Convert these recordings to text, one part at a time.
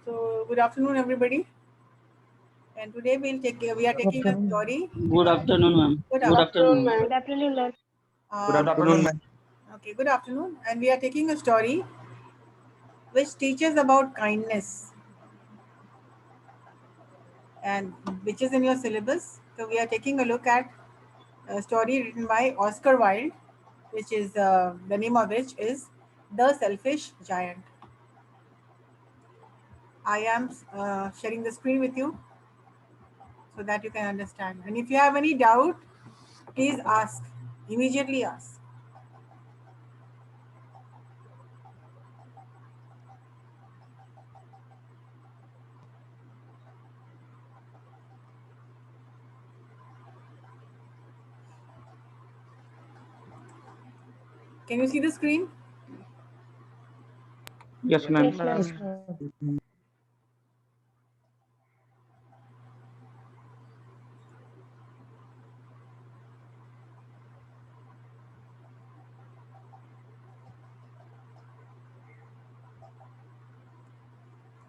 So good afternoon, everybody. And today we are taking a story. Good afternoon, ma'am. Good Good afternoon, ma'am. Good afternoon, ma'am. Good afternoon, ma'am. Okay, good afternoon. And we are taking a story which teaches about kindness and which is in your syllabus. So we are taking a look at a story written by Oscar Wilde, which is the name of which is The Selfish Giant. I am sharing the screen with you so that you can understand. And if you have any doubt, please ask. Immediately ask. Can you see the screen? Yes, ma'am. Yes,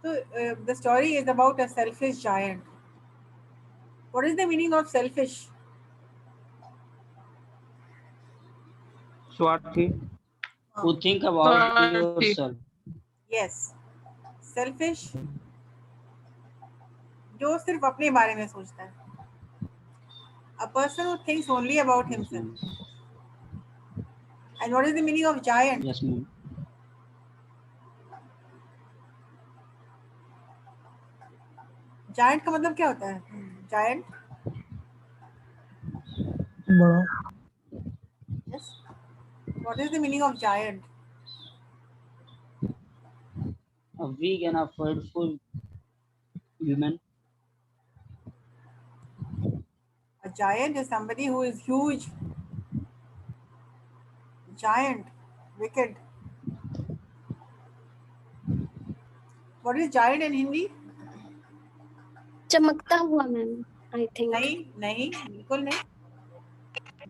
So the story is about a selfish giant. What is the meaning of selfish? Swarthy, who think about yourself. Yes, selfish जो सिर्फ अपने बारे में सोचता है. A person who thinks only about Yes, himself. ma'am. And what is the meaning of giant? Yes, ma'am. Giant का मतलब क्या होता है? Giant? बड़ा. Yes. What is the meaning of giant? A weak and a frightful woman. A giant is somebody who is huge. Giant, wicked. What is giant in Hindi? चमकता हुआ ma'am I think नहीं नहीं बिल्कुल नहीं.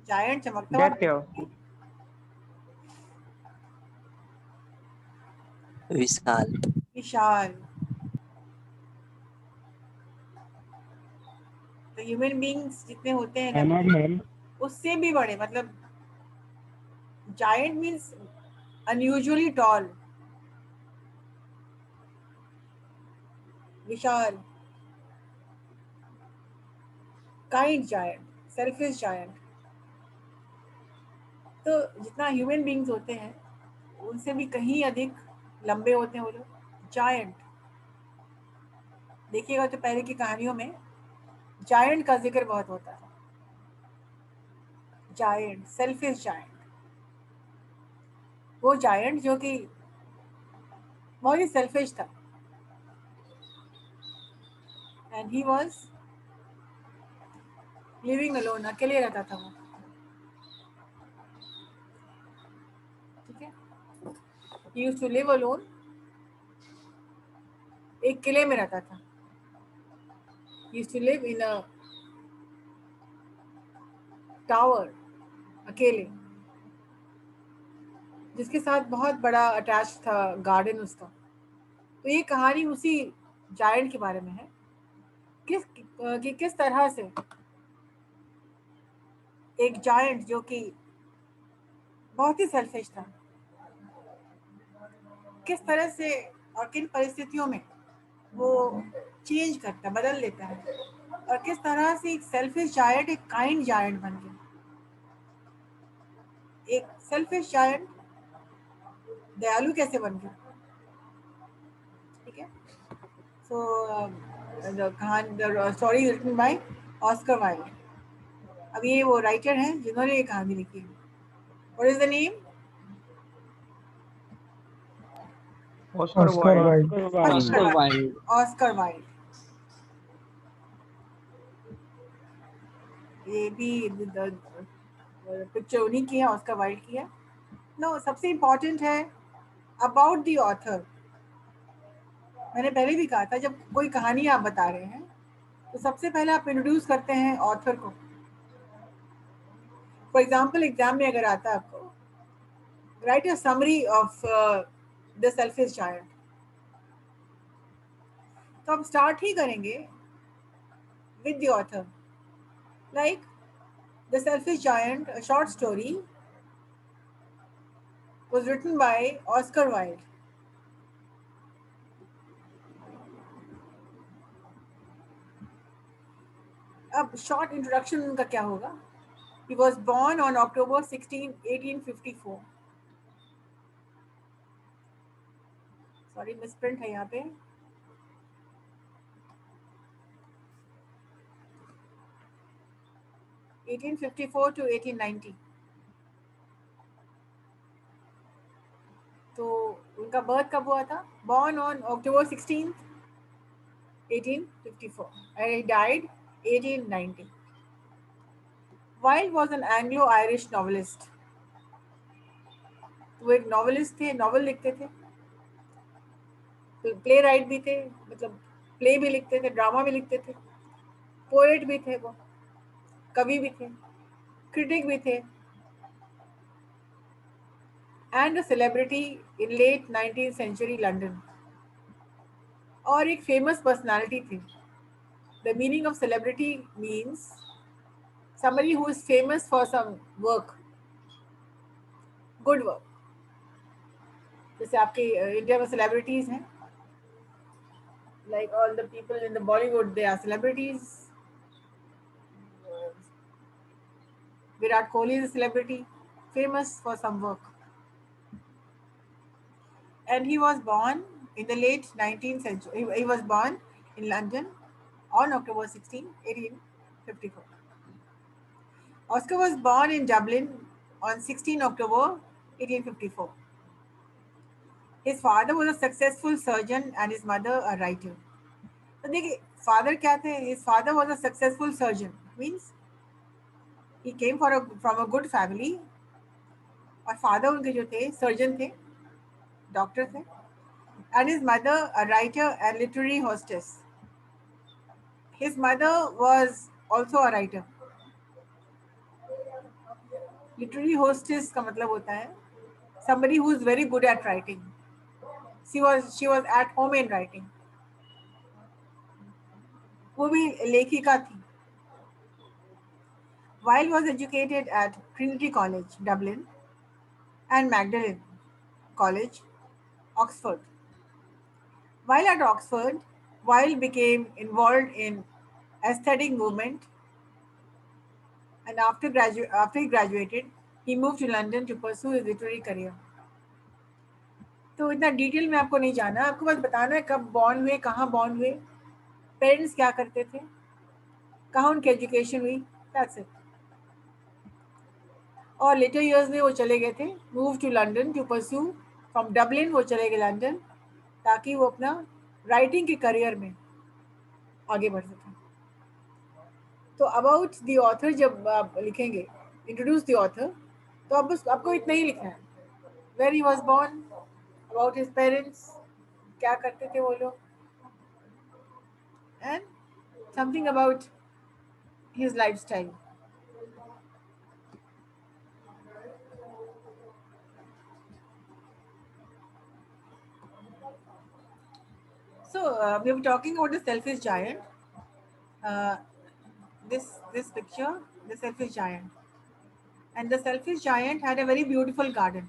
Giant चमकता हुआ. That क्या? विशाल. विशाल. तो ह्यूमन बींग्स जितने होते हैं ना उससे भी बड़े, मतलब giant means unusually tall. विशाल. Kind giant, selfish giant. तो जितना ह्यूमन बींग्स होते हैं उनसे भी कहीं अधिक लंबे होते हैं वो लोग. जायंट देखिएगा तो पहले की कहानियों में जायंट का जिक्र बहुत होता है. जायंट, सेल्फिश जायंट, वो जायंट जो कि बहुत ही सेल्फिश था. And he was living alone, अकेले रहता था वो. ठीक है. He used to live alone. एक किले में रहता था. He used to live in a tower, अकेले, जिसके साथ बहुत बड़ा अटैच था गार्डन उसका. तो ये कहानी उसी जायंट के बारे में है. किस तरह से एक जायंट जो कि बहुत ही सेल्फिश था, किस तरह से और किन परिस्थितियों में वो चेंज करता, बदल लेता है, और किस तरह से एक सेल्फिश जायंट एक काइंड जायंट बन गया. एक सेल्फिश जायंट दयालु कैसे बन गया. ठीक है. So the story written by Oscar Wilde. अब ये वो राइटर हैं जिन्होंने ये कहानी लिखी है. What is the name? Oscar Wilde. Oscar Wilde. Oscar Wilde. ये भी पिक्चर उन्हीं की है, ऑस्कर वाइल्ड की है. नो, सबसे इम्पोर्टेंट है अबाउट द ऑथर. मैंने पहले भी कहा था जब कोई कहानी आप बता रहे हैं तो सबसे पहले आप इंट्रोड्यूस करते हैं ऑथर को. फॉर एग्जाम्पल एग्जाम में अगर आता है आपको right a summary of the selfish giant, तो हम स्टार्ट ही करेंगे with the author. Like The Selfish Giant, a short story, was written by Oscar Wilde. अब short introduction उनका क्या होगा? He was born on October 16, 1854. Sorry, misprint है यहाँ पे. (1854 to 1890). तो उनका बर्थ कब हुआ था? Born on October 16th, 1854, and he died 1890. Wilde was an Anglo-Irish novelist. वो एक नॉवलिस्ट थे, नॉवल लिखते थे, प्ले राइट भी थे, मतलब प्ले भी लिखते थे, ड्रामा भी लिखते थे, पोएट भी थे, वो कवि भी थे, क्रिटिक भी थे, and a celebrity in late 19th century London, और एक फेमस पर्सनालिटी थी. The meaning of celebrity means somebody who is famous for some work, good work. जैसे आपके इंडिया में सेलिब्रिटीज हैं, like all the people in the Bollywood, they are celebrities. Virat Kohli is a celebrity, famous for some work. And he was born in the late 19th century. He was born in London on October 16, 1854. Oscar was born in Dublin on 16 October 1854. His father was a successful surgeon and his mother a writer. तो देखिए father क्या थे? His father was a successful surgeon, means he came from a good family. और father उनके जो थे surgeon थे, doctor थे, and his mother a writer and literary hostess. His mother was also a writer. Literary hostess का मतलब होता है somebody who is very good at writing. She was at home in writing. वो भी लेखिका थी. Wilde was educated at Trinity College, Dublin, and Magdalen College, Oxford. While at Oxford, Wilde became involved in aesthetic movement, and after he graduated, he moved to London to pursue his literary career. तो इतना detail में आपको नहीं जाना, आपको बस बताना है कब बॉर्न हुए, कहाँ बॉर्न हुए, पेरेंट्स क्या करते थे, कहाँ उनकी एजुकेशन हुई, दैट्स इट. और लेटर ईयर्स में वो चले गए थे, move to London to pursue, from Dublin वो चले गए लंदन ताकि वो अपना राइटिंग के करियर में आगे बढ़ सकें. तो अबाउट द ऑथर जब आप लिखेंगे, इंट्रोड्यूस द ऑथर, तो अब बस आपको इतना ही लिखना है. Where he was born, about his parents, क्या करते थे वो लोग, and something about his lifestyle. So we were talking about the selfish giant. This picture, the selfish giant, and the selfish giant had a very beautiful garden.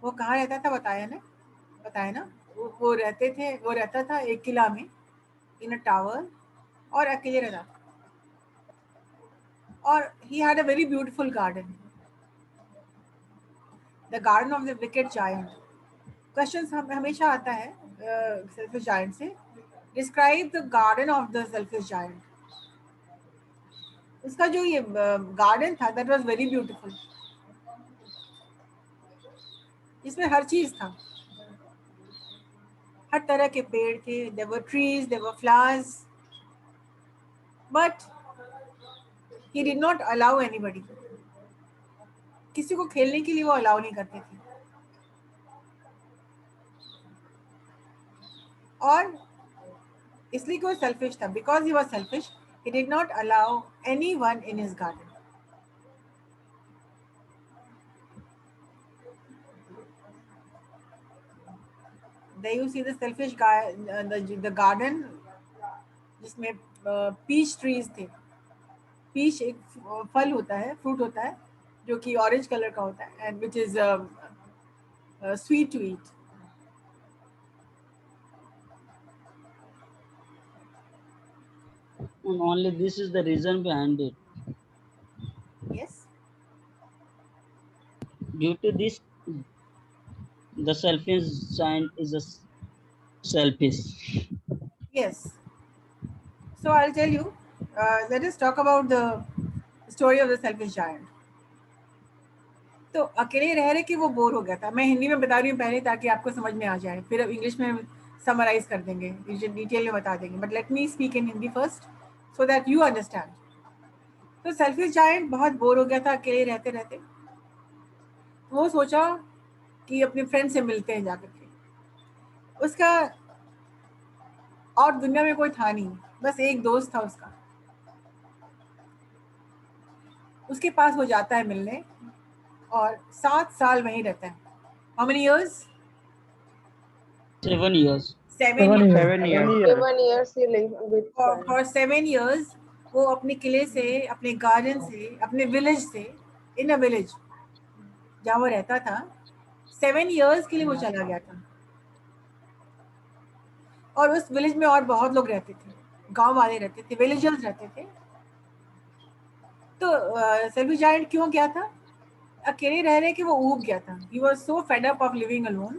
वो कहाँ रहता था बताया ना, वो रहता था एक किला में, इन अ टावर, और अकेले रहता था, और he had a very beautiful garden, the garden of the wicked giant. Question हमेशा आता है सेल्फिश जायंट से, describe the garden of the selfish giant. उसका जो ये गार्डन था, दैट वाज वेरी ब्यूटीफुल. इसमें हर चीज था, हर तरह के पेड़ थे, there were trees, there were flowers, but he did not allow anybody. किसी को खेलने के लिए वो अलाउ नहीं करते थे. और इसलिए कि वो सेल्फिश था, because he was selfish, he did not allow anyone in his garden. there you see the selfish guy, the garden जिसमें पीच ट्रीज थे. पीच एक फल होता है, फ्रूट होता है जो कि ऑरेंज कलर का होता है, and which is sweet to eat. And only this is the reason behind it. Yes. Due to this, the selfish giant is a selfish. Yes. So I'll tell you. Let us talk about the story of the selfish giant. तो अकेले रह रहे कि वो bore हो गया था. मैं हिंदी में बता रही हूँ पहले ताकि आपको समझ में आ जाए, फिर अब इंग्लिश में समराइज कर देंगे, डिटेल में बता देंगे. But let me speak in Hindi first so that you understand. तो सेल्फिश जायंट बहुत बोर हो गया था अकेले रहते रहते. वो सोचा कि अपने फ्रेंड से मिलते हैं जाकर के. उसका और दुनिया में कोई था नहीं, बस एक दोस्त था उसका. उसके पास वो जाता है मिलने और 7 साल वहीं रहता है. How many years? 7 years. 7 years. 7 years. 7 years he lived with friends. For 7 years वो अपने किले से, अपने गार्डन से, अपने विलेज से, इन अ विलेज जहाँ वो रहता था, 7 years के लिए वो चला गया था. और उस विलेज में और बहुत लोग रहते थे, गांव वाले रहते थे, विलेजर्स रहते थे. तो सेल्फिश जायंट क्यों गया था? अकेले रह रहे कि वो ऊब गया था. He was so fed up of living alone.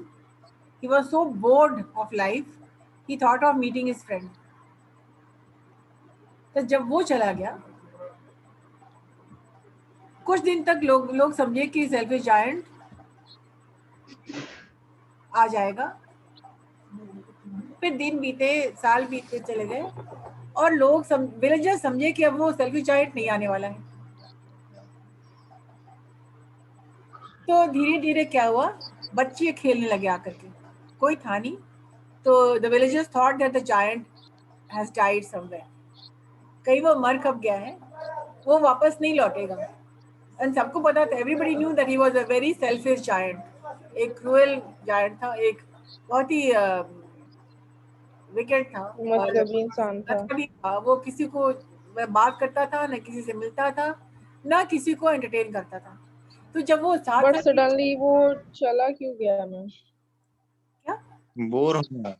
He was so bored of life. He thought of meeting his friend. तो जब वो चला गया, कुछ दिन तक लोग समझे कि सेल्फिश जायंट आ जाएगा. फिर दिन बीते, साल बीते चले गए और लोग विलेजर्स समझे कि अब वो सेल्फिश जायंट नहीं आने वाला है. तो धीरे धीरे क्या हुआ, बच्चे खेलने लगे आकर के. कोई था नहीं. तो the villagers thought that the giant has died somewhere. कहीं वो मर कब गया है, वो वापस नहीं लौटेगा. एंड सबको पता था, everybody knew that he was a very selfish giant. एक क्रूएल जायंट था, एक बहुत ही विकेट था, मतलबी इंसान था. मतलबी था. वो किसी को बात करता था, ना किसी से मिलता था, ना किसी को एंटरटेन करता था. तो जब वो 7 बट साल सडनली वो चला क्यों गया मैम? क्या बोर हो गया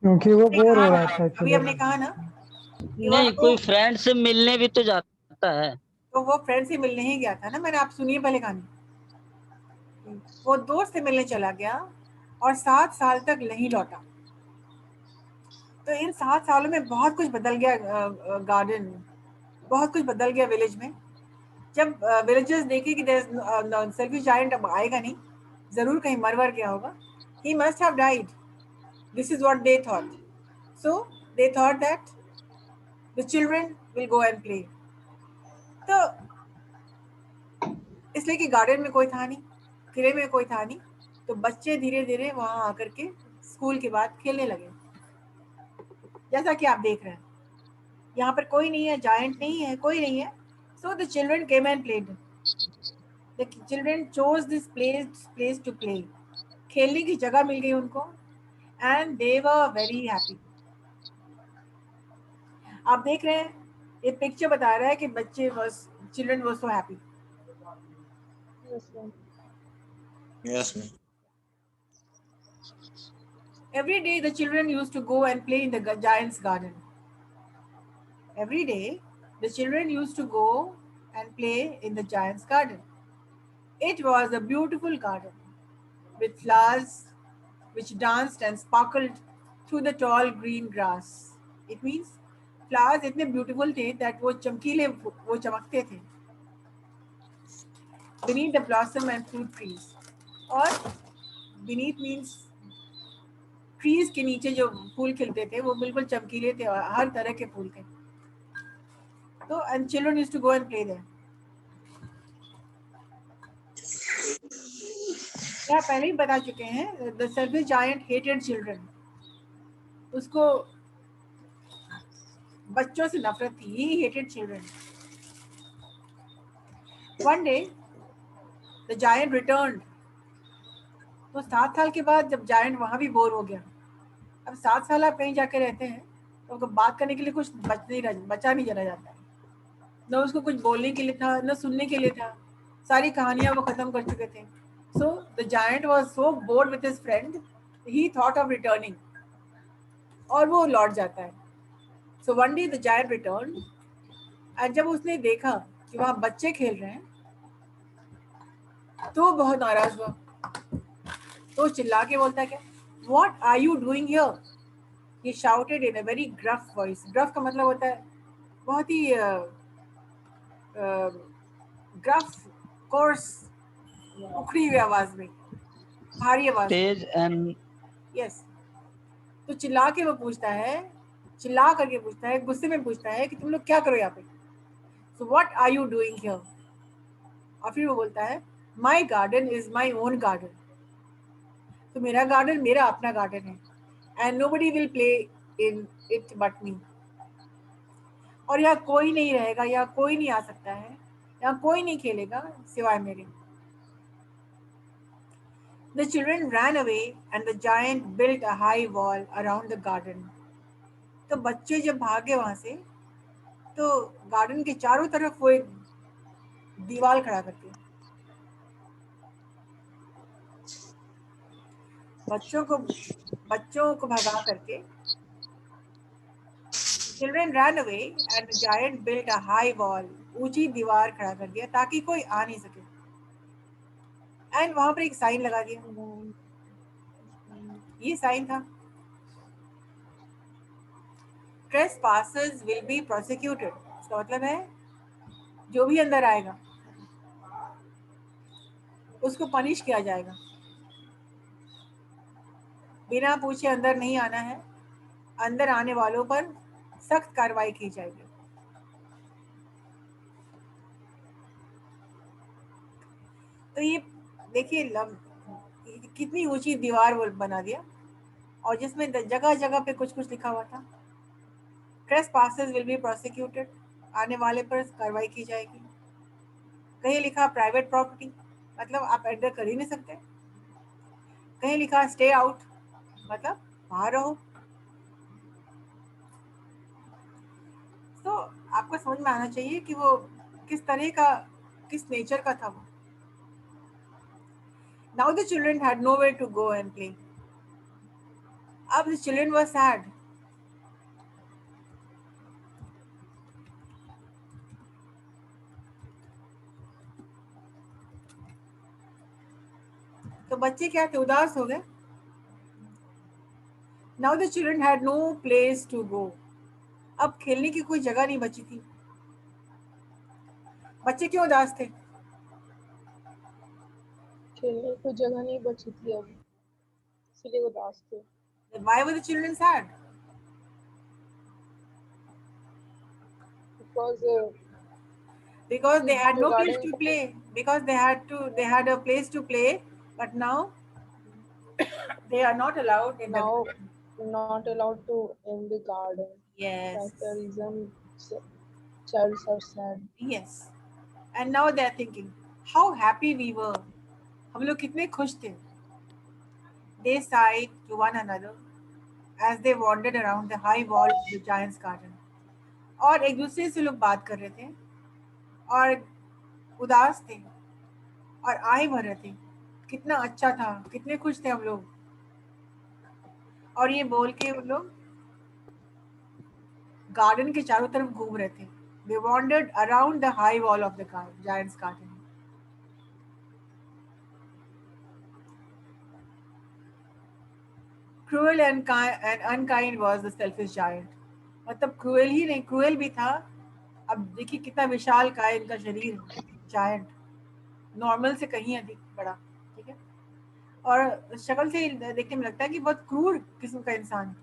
क्योंकि वो बोर हो रहा था अभी एक्चुअली. हमने कहा ना कि नहीं, कोई फ्रेंड से मिलने भी तो जाता है. तो वो फ्रेंड से मिलने ही गया था ना. मैंने, आप सुनिए पहले कहानी. वो दोस्त से मिलने चला गया और 7 साल तक नहीं लौटा. तो इन 7 सालों में बहुत कुछ बदल गया गार्डन, बहुत कुछ बदल गया विलेज में. जब विलेजर्स देखे कि सेल्फिश जायंट अब आएगा नहीं, जरूर कहीं मर गया होगा, he must have died. This is what they thought. So they thought that the children will go and play. तो इसलिए कि गार्डन में कोई था नहीं, किले में कोई था नहीं, तो बच्चे धीरे धीरे वहां आकर के स्कूल के बाद खेलने लगे. जैसा कि आप देख रहे हैं, यहाँ पर कोई नहीं है, जायंट नहीं है, कोई नहीं है. So the children came and played. The children chose this place to play. खेलने की जगह मिल गई उनको, and they were very happy. आप देख रहे हैं, ये पिक्चर बता रहा है कि children were so happy. Yes, ma'am. Yes ma'am Every day the children used to go and play in the giant's garden. Every day the children used to go and play in the giant's garden. It was a beautiful garden with flowers which danced and sparkled through the tall green grass. It means flowers इतने beautiful थे that वो चमकीले, वो चमकते थे. Beneath the blossom and fruit trees. और beneath means trees के नीचे जो फूल खिलते थे वो बिल्कुल चमकीले थे, हर तरह के फूल थे. तो and children used to go and play there. क्या पहले ही बता चुके हैं, the selfish giant hated children. उसको बच्चों से नफरत थी. He hated children. One day the giant returned तो 7 साल के बाद जब जायंट वहां भी बोर हो गया, अब 7 साल आप कहीं जाके रहते हैं तो उनको बात करने के लिए कुछ बचा नहीं रह जाता है, न उसको कुछ बोलने के लिए था न सुनने के लिए था, सारी कहानियां वो खत्म कर चुके थे. So the giant was so board with his friend, he thought of returning, और वो लौट जाता है. So one day the giant return, and जब उसने देखा कि वहां बच्चे खेल रहे हैं तो बहुत नाराज हुआ. तो चिल्ला के बोलता है क्या, what are you doing here? He shouted in a very gruff voice. Gruff का मतलब होता है बहुत ही ग्रफ, कोर्स, उखड़ी हुई आवाज में, भारी आवाज. तेज एंड यस. तो चिल्ला के वो पूछता है, चिल्ला करके पूछता है, गुस्से में पूछता है कि तुम लोग क्या करो यहाँ पे. So what are you doing here? और फिर वो बोलता है, my garden is my own garden. तो मेरा गार्डन मेरा अपना गार्डन है, and nobody will play in it but me. और यहाँ कोई नहीं रहेगा, यहाँ कोई नहीं आ सकता है, यहाँ कोई नहीं खेलेगा सिवाय मेरे. The children ran away and the giant built a high wall around the garden. तो बच्चे जब भागे वहां से तो गार्डन के चारों तरफ वो एक दीवार खड़ा करके, बच्चों को भगा करके. Children ran away and the giant built a high wall. ऊंची दीवार खड़ा कर दिया ताकि कोई आ नहीं सके. एंड वहां पर एक साइन लगा दिया. ये साइन था, trespassers will be prosecuted. इसका मतलब है जो भी अंदर आएगा उसको पनिश किया जाएगा, बिना पूछे अंदर नहीं आना है, अंदर आने वालों पर सख्त कार्रवाई की जाएगी. तो ये देखिए कितनी ऊंची दीवार वो बना दिया, और जिसमें जगह जगह पे कुछ कुछ लिखा हुआ था. Trespassers will be prosecuted, आने वाले पर कार्रवाई की जाएगी. कहीं लिखा प्राइवेट प्रॉपर्टी, मतलब आप एंटर कर ही नहीं सकते. कहीं लिखा स्टे आउट, मतलब बाहर रहो. तो आपको समझ में आना चाहिए कि वो किस तरह का, किस नेचर का था वो. Now the children had nowhere to go and play. अब the children were sad. तो बच्चे क्या थे, उदास हो गए. Now the children had no place to go. अब खेलने की कोई जगह नहीं बची थी. बच्चे क्यों उदास थे? खेलने को जगह नहीं बची थी अब, इसलिए उदास थे. Why were the children sad? Because they had no place to play. Because they had a place to play, but now they are not allowed in Now the. not allowed to in the garden. Yes. That's the reason child are sad. Yes. And now they are thinking, how happy we were. हम लोग कितने खुश थे. They sighed to one another as they wandered around the high wall of the giant's garden. और एक दूसरे से लोग बात कर रहे थे और उदास थे और आए भर रहे थे. कितना अच्छा था, कितने खुश थे हम लोग. और ये बोल के वो लोग गार्डन के चारों तरफ घूम रहे थे. They wandered around the high wall of the giant's garden. Cruel and unkind was the selfish giant. मतलब क्रूएल ही नहीं, क्रूएल भी था. अब देखिए कितना विशाल का है इनका शरीर, जायंट, नॉर्मल से कहीं अधिक बड़ा. ठीक है, और शक्ल से देखने में लगता है कि बहुत क्रूर किस्म का इंसान.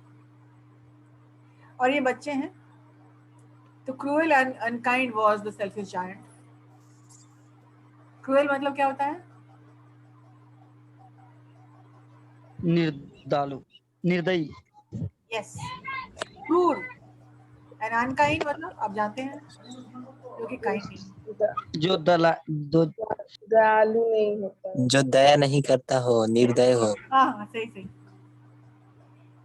और ये बच्चे हैं. तो cruel and unkind was the selfish giant. Cruel मतलब क्या होता है? निर्दयी, निर्दयी. यस, क्रूर. एंड अनकाइंड मतलब आप जानते हैं, जो कि काइंड नहीं. जो दयालु नहीं होता है। जो दया नहीं करता हो, निर्दय हो। हाँ हाँ सही सही।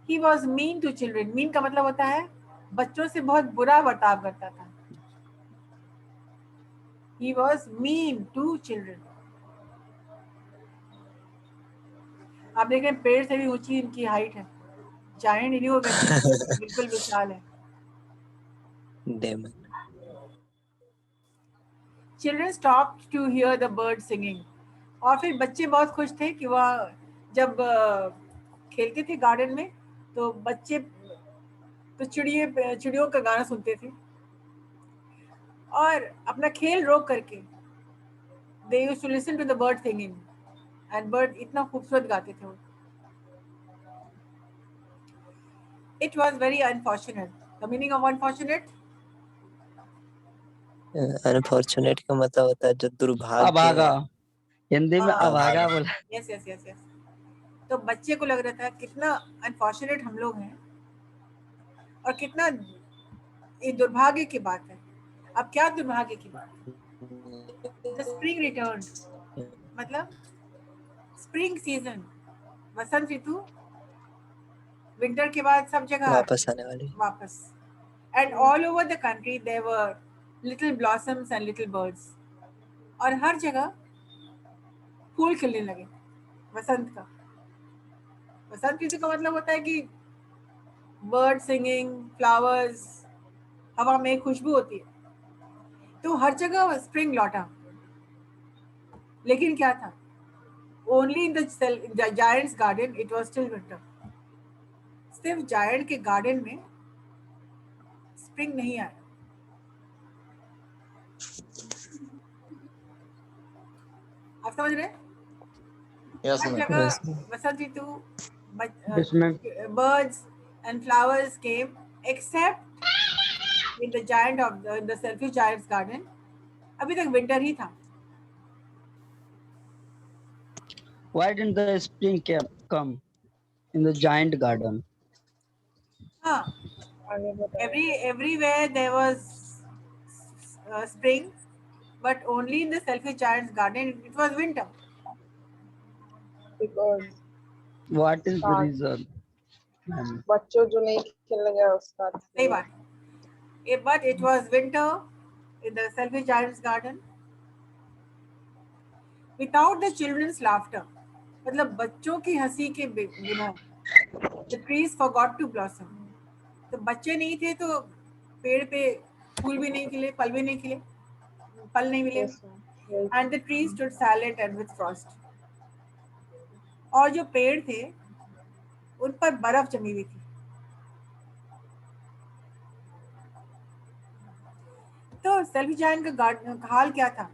He was mean to children. Mean का मतलब होता है बच्चों से बहुत बुरा बर्ताव करता था. He was mean to children. आप देख रहे हैं पेड़ से भी ऊंची इनकी हाइट है. जायंट नहीं हो गए, बिल्कुल विशाल है. Daemon. Children stopped to hear the birds singing. और फिर बच्चे बहुत खुश थे कि वह जब खेलते थे गार्डन में तो बच्चे तो चिड़ियों का गाना सुनते थे और अपना खेल रोक करके they used to listen to the bird singing and bird इतना खूबसूरत गाते थे वो. It was very unfortunate. The meaning of unfortunate? Unfortunate का मतलब होता है जो दुर्भाग्य। अभागा, हिंदी में हाँ, अभागा बोला. yes yes yes yes. तो बच्चे को लग रहा था कितना अनफॉर्चुनेट हम लोग हैं और कितना ये दुर्भाग्य की बात है. अब क्या दुर्भाग्य की बात है? The spring returned. मतलब स्प्रिंग सीजन, वसंत ऋतु, विंटर के बाद सब जगह वापस आने वाली। वापस. And all over the country there were little blossoms and little birds. और हर जगह फूल खिलने लगे वसंत का. वसंत ऋतु का मतलब होता है कि बर्ड सिंगिंग, फ्लावर्स, हवा में खुशबू होती है. तो हर जगह स्प्रिंग लौटा. लेकिन क्या था? Only in the giants garden it was still winter. सिर्फ जायंट के गार्डन में स्प्रिंग नहीं आया. आप समझ रहे हैं? Yes, हर ma'am. जगह Yes, ma'am. Vasant Ritu, Yes, ma'am. birds and flowers came except in the giant of the selfish giant's garden. अभी तक विंटर ही था. Why didn't the spring come in the giant garden? हाँ, आगे बताइए। everywhere there was spring, but only in the selfish giant's garden it was winter. Because What is the हाँ, reason? ma'am? बच्चों जो नहीं खेलने गया उसका। सही बात. But it was winter in the selfish giant's garden. Without the children's laughter, मतलब बच्चों की हंसी के बिना the trees forgot to blossom. तो बच्चे नहीं थे तो पेड़ पे फूल भी नहीं खिले, फल भी नहीं खिले, फल नहीं मिले. Yes, ma'am. And the trees stood silent and with frost. और जो पेड़ थे उन पर बर्फ जमी हुई थी. तो सेल्फी जायंट का हाल क्या था?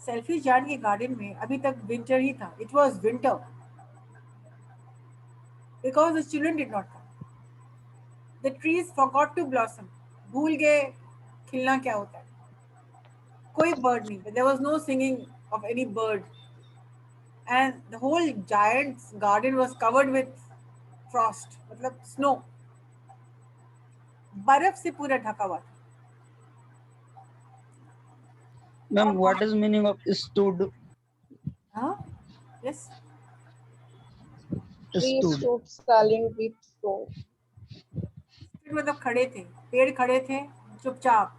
सेल्फी जायंट के गार्डन में अभी तक विंटर ही था. It was winter because the children did not come. The trees forgot to blossom. भूल गए खिलना क्या होता है. कोई बर्ड नहीं. There was no singing of any bird. And the whole giant's garden was covered with frost, मतलब snow. बर्फ से पूरा ढका हुआ था. Ma'am, what is meaning of stood? हाँ, yes. Trees Stood. stood silent with snow. मतलब खड़े थे, पेड़ खड़े थे चुपचाप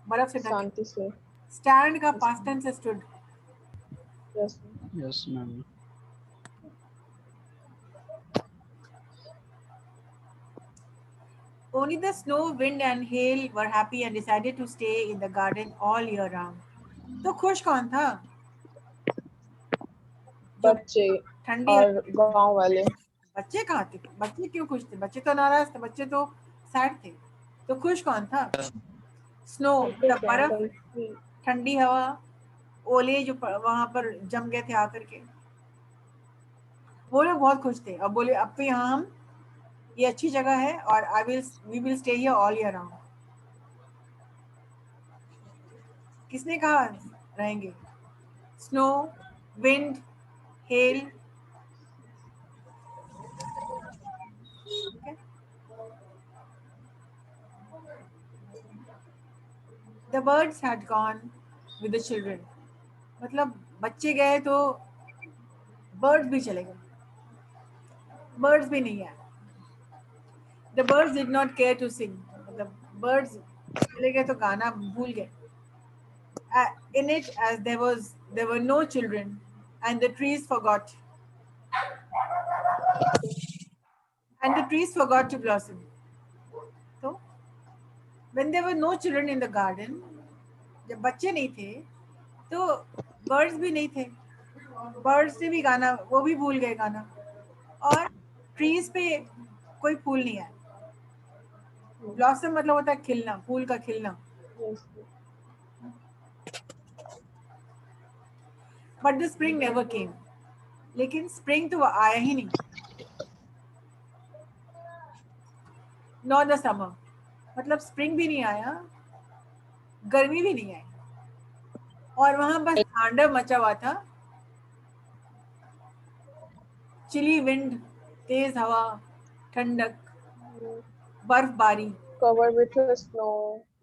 बर्फ से ढके. शांति से। स्टैंड का पास्ट टेंस है stood. Yes, ma'am. Yes, ma'am. Only the snow, wind and hail were happy and decided to stay in the garden all year round. तो खुश कौन था? बच्चे ठंडी और गांव वाले। बच्चे कहाँ थे? बच्चे क्यों खुश थे? बच्चे तो नाराज थे, बच्चे तो सैड थे. तो खुश कौन था? स्नो, मतलब बर्फ, ठंडी हवा, ओले जो वहां पर जम गए थे आकर के, वो लोग बहुत खुश थे. अब बोले अब तो यहाँ हम, ये अच्छी जगह है और we will stay here all year round. किसने कहा रहेंगे? Snow, wind, hail. The birds had gone with the children. मतलब बच्चे गए तो birds भी चले गए, birds भी नहीं आए. The birds did not care to sing. मतलब birds चले गए तो गाना भूल गए. In it, as there were no children, and the trees forgot, to blossom. So, when there were no children in the garden, जब बच्चे नहीं थे, तो birds भी नहीं थे. Birds ने भी गाना, वो भी भूल गए गाना. और trees पे कोई फूल नहीं आया. Blossom मतलब होता है खिलना, फूल का खिलना. Yes. But the spring never came. लेकिन spring तो आया ही नहीं. Nor the summer. मतलब spring भी नहीं आया, गर्मी भी नहीं आई, और वहां बस तांडव मचा हुआ था. चिली विंड, तेज हवा, ठंडक, बर्फबारी. Covered with the snow.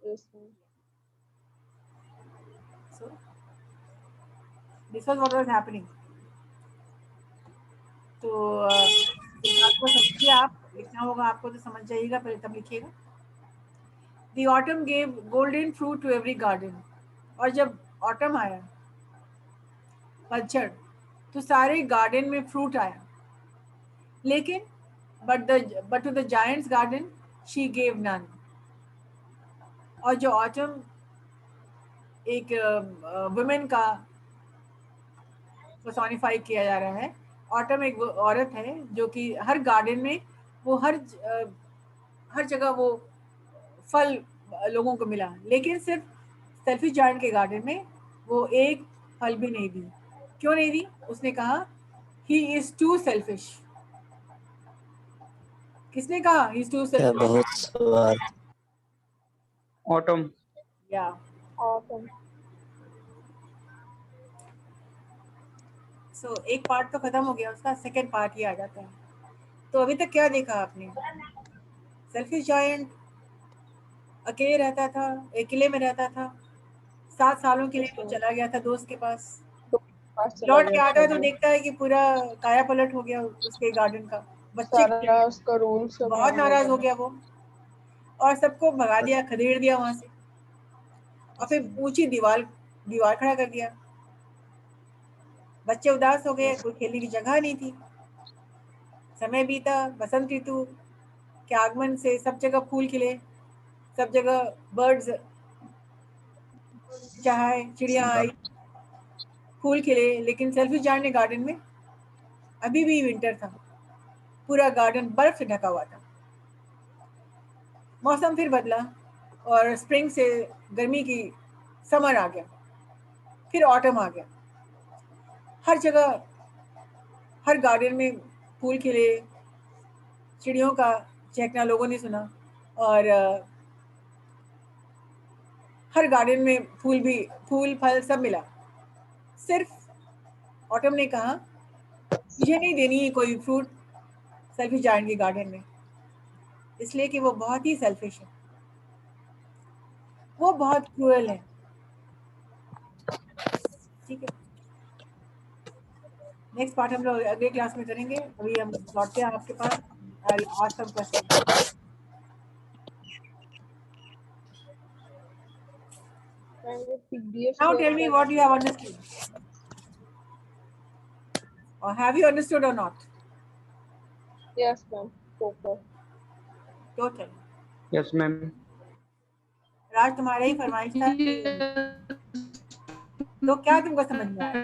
Yes. So this was what was happening. तो इस बात को समझिए, आप लिखना होगा आपको तो समझ जाइएगा, पहले तब लिखिएगा. The autumn gave golden fruit to every garden. और जब autumn आया, पतझड़, तो सारे गार्डन में फ्रूट आया. लेकिन but to the giant's garden she gave none. और जो autumn एक वुमेन का पर्सोनिफाई किया जा रहा है. ऑटम एक औरत है जो कि हर गार्डन में वो हर जगह वो फल लोगों को मिला, लेकिन सिर्फ सेल्फिश जायंट के गार्डन में वो एक फल भी नहीं दी. क्यों नहीं दी? उसने कहा ही इज टू सेल्फिश. किसने कहा ही इज टू क्या सेल्फिश? बहुत सवाल. ऑटम. या Autumn. सो एक पार्ट तो खत्म हो गया, उसका सेकंड पार्ट ही आ जाता है. तो अभी तक क्या देखा आपने? सेल्फिश जायंट अकेले रहता था, एक किले में रहता था. 7 सालों के लिए वो चला गया था दोस्त के पास. पास चला लौट के गया आता था तो वो. देखता है कि पूरा काया पलट हो गया उसके गार्डन का. बच्चे सारा उसका रूल सब बहुत नाराज हो गया वो, और सबको भगा दिया, खदेड़ दिया वहां से, और फिर ऊंची दीवार खड़ा कर दिया. बच्चे उदास हो गए, कोई खेलने की जगह नहीं थी. समय बीता, बसंत ऋतु के आगमन से सब जगह फूल खिले, सब जगह बर्ड्स चाहे, चिड़िया आई, फूल खिले. लेकिन सेल्फिश जायंट गार्डन में अभी भी विंटर था. पूरा गार्डन बर्फ से ढका हुआ था. मौसम फिर बदला और स्प्रिंग से गर्मी की समर आ गया, फिर ऑटम आ गया. हर जगह, हर गार्डन में फूल खिले, चिड़ियों का चहकना लोगों ने सुना, और हर गार्डन में फूल फल सब मिला. सिर्फ ऑटम ने कहा मुझे नहीं देनी है कोई फ्रूट सेल्फिश जायंट के गार्डन में, इसलिए कि वो बहुत ही सेल्फिश है, वो बहुत क्रूएल है. ठीक है, नेक्स्ट पार्ट हम लोग अगले क्लास में करेंगे. अभी हम लौटते हैं आपके पास. I'll ask some questions. PDF Now share tell me कर- what you have understood, or have you understood or not? Yes, ma'am. Super. Total. Yes ma'am. राज तुम्हारा ही फरमाइश था कि- तो क्या तुमको समझ में आया?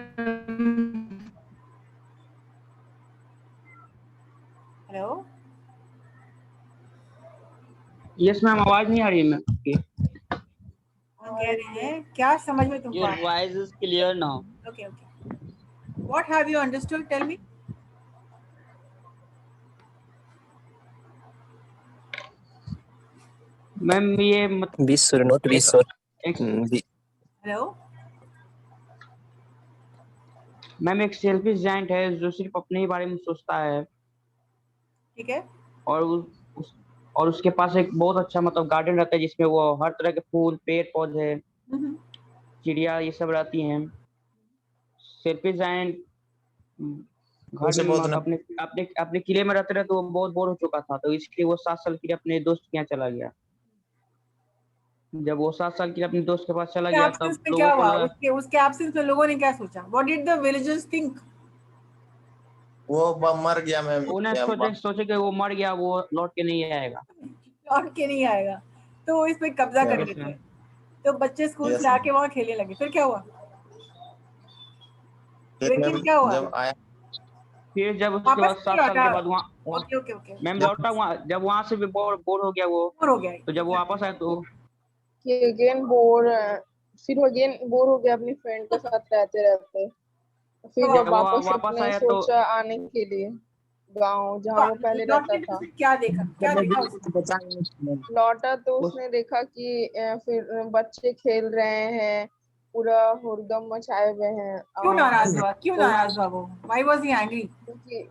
हेलो, यस मैम, आवाज नहीं आ रही है मैम आपकी. हम कह रहे हैं क्या समझ में तुमको Your आया? voice is clear now. Okay. What have you understood? Tell me. Ma'am ये मतलब विश्व नोट विश्व. हेलो, मैम एक सेल्फिश जायंट है जो सिर्फ अपने ही बारे में सोचता है, ठीक है. और और उसके पास एक बहुत अच्छा मतलब गार्डन रहता है जिसमें वो हर तरह के फूल, पेड़ पौधे, हम्म, चिड़िया ये सब रहती हैं। सेल्फिश जायंट घर उसे में बहुत अपने अपने अपने किले में रहते रहते वो बहुत बोर हो चुका था, तो इसलिए वो 7 साल के लिए अपने दोस्त के यहाँ चला गया। जब वो 7 साल के लिए अपने दोस्त के पास चला गया तब एब्सेंस में क्या लोगों को हुआ? लगा उसके एब्सेंस में लोगों ने क्या सोचा? What did the villagers think? वो मर गया मैम। उन्हें सोचे कि वो मर गया, वो लौट के नहीं आएगा। लौट के नहीं आएगा, तो वो इस पे कब्जा कर Yes, लेते ma'am. हैं। तो बच्चे स्कूल Yes, से आके वहां खेलने लगे। फिर क्या हुआ? फिर लेकिन मैम क्या हुआ? जब आया फिर जब उसके वापस बाद क्यों 7 साल लौटा? के बाद वहाँ ओके ओके ओके, मैम लौटा, वहाँ जब वहां से भी बोर हो गया वो, बोर हो गया है। तो जब वो वापस आया तो कि अगेन बोर, फिर अगेन बोर हो गया अपनी फ्रेंड के साथ रहते रहते। फिर तो वो जब वो वापस वापस अपने आया तो सोचा आने के लिए गांव जहाँ वो पहले रहता था। क्या देखा? क्या देखा उसने? लौटा तो उस उसने देखा कि फिर बच्चे खेल रहे हैं, पूरा हुड़दंग मचाए हुए हैं। क्यों नाराज हुआ? क्यों तो नाराज हुआ वो? Why was he angry? क्योंकि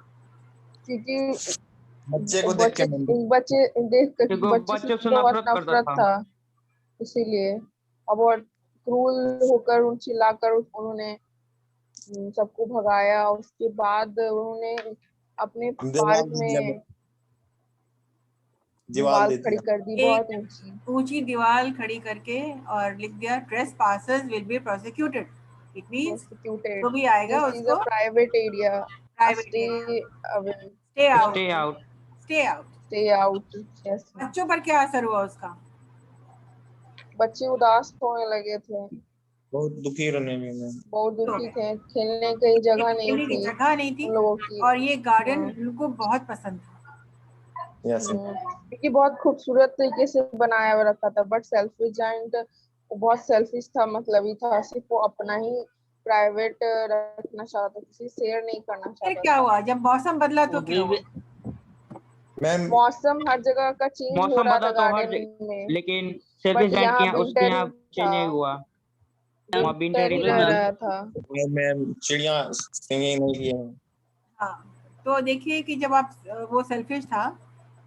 बच्चे को देख के मैम बच्चे देख कर देखो बच्चे से बच्चों से बहुत नफरत करता नफरत था। था, इसीलिए अब और क्रूल होकर चिल्लाकर उन्होंने सबको भगाया। उसके बाद उन्होंने अपने पार्क में दीवार दीवार दे खड़ी दिया। कर दी, एक बहुत ऊंची। ऊंची दीवार खड़ी करके और लिख दिया trespassers will be prosecuted. It means Prostituted. जो भी आएगा This is a उसको private area. Private Stay area, away. Stay out, stay out. Stay out. Stay out. Yes. बच्चों पर क्या असर हुआ उसका? बच्चे उदास होने लगे थे, बहुत दुखी रहने में मैम। बहुत हो दुखी गए, थे, खेलने की जगह नहीं खेलने की थी जगह नहीं थी उन लोगों की। और ये गार्डन हाँ। उनको बहुत पसंद था। यस क्योंकि बहुत खूबसूरत तरीके से बनाया हुआ रखा था, बट सेल्फिश जायंट बहुत सेल्फिश था, मतलबी था, सिर्फ वो अपना ही प्राइवेट रखना चाहता था, किसी शेयर नहीं करना फिर चाहता क्या था। हुआ? जब मौसम बदला तो वो क्या हुआ? मैम मौसम हर जगह का चेंज हो मौसम रहा बदला था तो गार्डन में, लेकिन सेल्फिश बट जायंट के यहाँ यहाँ उसके विंटर यहाँ चेंज था, नहीं हुआ। वहाँ विंटर ही ही रह था। रहा था। मैम चिड़िया सिंगिंग नहीं किया। हाँ, तो देखिए कि जब आप वो सेल्फिश था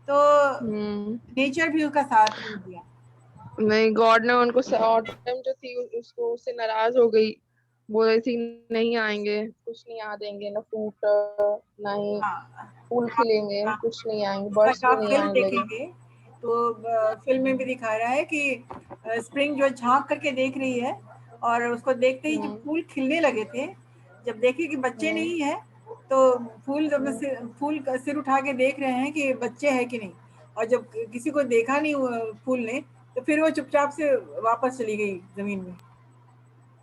तो नेचर भी उसका साथ नहीं दिया। नहीं, गॉड ने उनको ऑटम जो थी उसको उससे नाराज हो गई, बोल रही थी नहीं आएंगे, कुछ नहीं आ देंगे, ना फ्रूट ना ही हाँ, फूल खिलेंगे, हाँ, कुछ नहीं आएंगे, इसका बर्ड्स जो भी आप नहीं फिल्म आने लगे। देखेंगे तो फिल्म में भी दिखा रहा है कि स्प्रिंग जो झांक करके देख रही है और उसको देखते ही जब फूल खिलने लगे थे, जब देखे कि बच्चे नहीं है तो फूल जब फूल का सिर उठा के देख रहे हैं कि बच्चे हैं कि नहीं, और जब किसी को देखा नहीं फूल ने तो फिर वो चुपचाप से वापस चली गई जमीन में।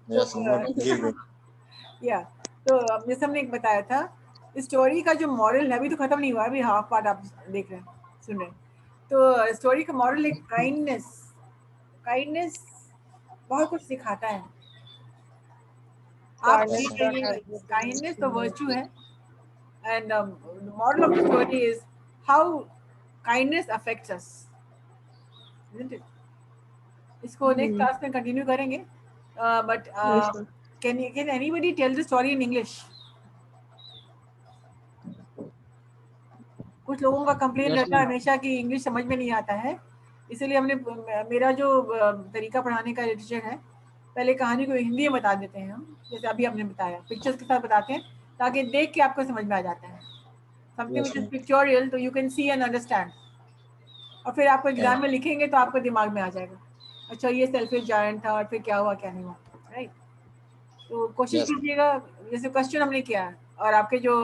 यस गिर गई। या तो अब जैसे हमने एक बताया था, स्टोरी का जो मॉरल है अभी तो खत्म नहीं हुआ, अभी हाफ पार्ट आप देख रहे हैं, सुन रहे हैं। तो स्टोरी का मॉरल है काइंडनेस। काइंडनेस बहुत कुछ सिखाता है। आप काइंडनेस तो वर्च्यू है and moral of the story is how kindness affects us, isn't it? इसको नेक्स्ट क्लास में कंटिन्यू करेंगे, but can anybody tell the story in English? कुछ लोगों का कंप्लेन Yes, रहता है ma'am. हमेशा कि इंग्लिश समझ में नहीं आता है, इसीलिए हमने मेरा जो तरीका पढ़ाने का लिटरेचर है, पहले कहानी को हिंदी में बता देते हैं हम, जैसे अभी हमने बताया पिक्चर्स के साथ बताते हैं ताकि देख के आपको समझ में आ जाता है। Something Yes, which is ma'am. Pictorial तो you can see and understand, और फिर आपको एग्जाम में लिखेंगे तो आपको दिमाग में आ जाएगा, अच्छा ये सेल्फिश जायंट था और फिर क्या हुआ क्या नहीं हुआ, राइट। तो कोशिश Yes. कीजिएगा, जैसे क्वेश्चन हमने किया है और आपके जो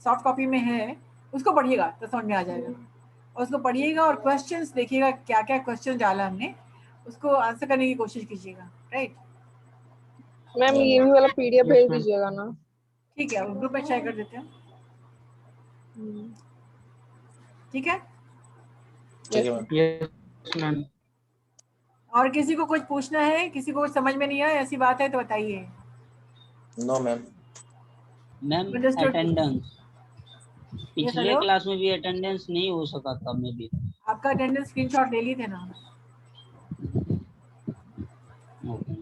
सॉफ्ट कॉपी में है उसको पढ़िएगा तो समझ में आ जाएगा, और उसको पढ़िएगा और क्वेश्चंस देखिएगा क्या क्या क्वेश्चन डाला हमने, उसको आंसर करने की कोशिश कीजिएगा, राइट। मैम ये भी वाला पीडीएफ Yes, भेज ma'am. दीजिएगा ना। ठीक है, ग्रुप में शेयर कर देते हैं, ठीक है। ठीक है मैम। Yes, ma'am. और किसी को कुछ पूछना है, किसी को कुछ समझ में नहीं आया ऐसी बात है तो बताइए। No ma'am. Ma'am Understood. Attendance पिछले hello? क्लास में भी अटेंडेंस नहीं हो सका था मे बी। आपका अटेंडेंस स्क्रीनशॉट ले ली थे ना? ओके